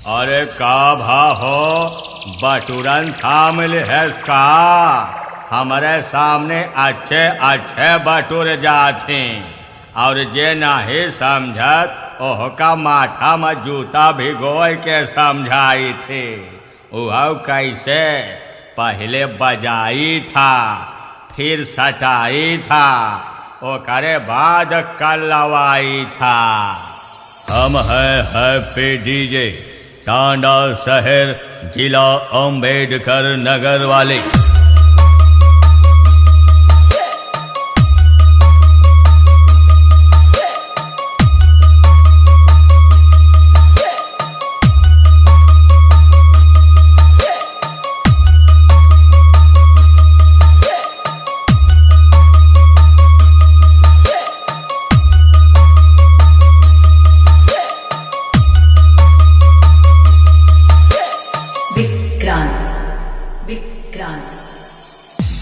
अरे का भा हो बटुरन थाम है का। हमारे सामने अच्छे अच्छे बटुर जाते और जे नहीं समझत ओह का माथा में जूता भिगोय के समझाई थी। वह कैसे पहले बजाई था फिर सटाई था ओकरे बाद कलवाई था। हम है हैप्पी डीजे टांडा शहर जिला अम्बेडकर नगर वाले।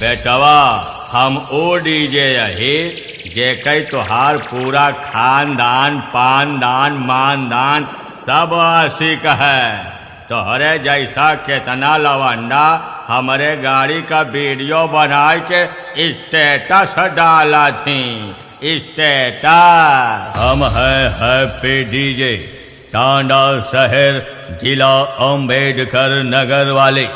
बेटवा हम ओ डीजे यही जे कई तोहार पूरा खानदान पानदान मानदान सब आशिक है। तोहरे जैसा कितना लवंडा हमारे गाड़ी का वीडियो बना के स्टेटस डाला थी स्टेटस। हम है हैप्पी डीजे टांडा शहर जिला अम्बेडकर नगर वाले।